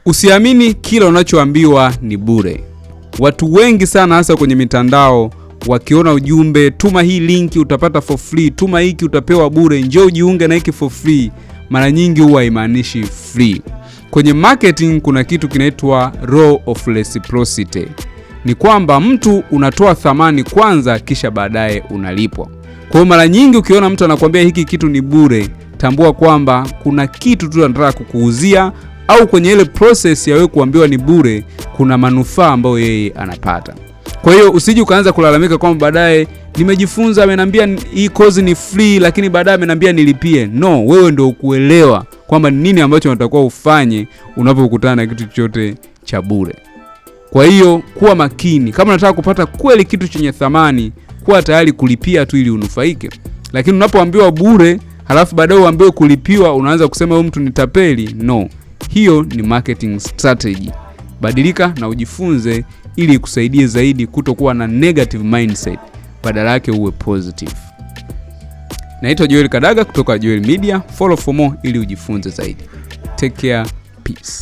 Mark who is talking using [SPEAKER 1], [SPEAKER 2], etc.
[SPEAKER 1] Usiamini kila unachoambiwa ni bure. Watu wengi sana hasa kwenye mitandao wakiona ujumbe tuma hii linki utapata for free, tuma hiki utapewa bure, njoo jiunge na hiki for free, mara nyingi huwa haimaanishi free. Kwenye marketing kuna kitu kinaitwa law of reciprocity. Ni kwamba mtu unatoa thamani kwanza kisha baadaye unalipwa. Kwa hiyo mara nyingi ukiona mtu anakuambia hiki kitu ni bure, tambua kwamba kuna kitu tu anataka kukuuzia, au kwenye ile process ya wewe kuambiwa ni bure kuna manufaa ambayo yeye anapata. Kwa hiyo usije ukaanza kulalamika kwamba baadaye nimejifunza ameniambia hii course ni free lakini baadaye ameniambia nilipie. No, wewe ndio ukuelewa kwamba nini ambacho unatakiwa ufanye unapokutana na kitu chochote cha bure. Kwa hiyo kuwa makini. Kama unataka kupata kweli kitu chenye thamani, kuwa tayari kulipia tu ili unufaike. Lakini unapoambiwa bure halafu baadaye uambiwe kulipiwa, unaanza kusema huyu mtu ni tapeli. No. Hiyo ni marketing strategy. Badilika na ujifunze ili ikusaidie zaidi kutokuwa na negative mindset, badala yake uwe positive. Naitwa Joel Kadaga kutoka Joel Media. Follow for more ili ujifunze zaidi. Take care. Peace.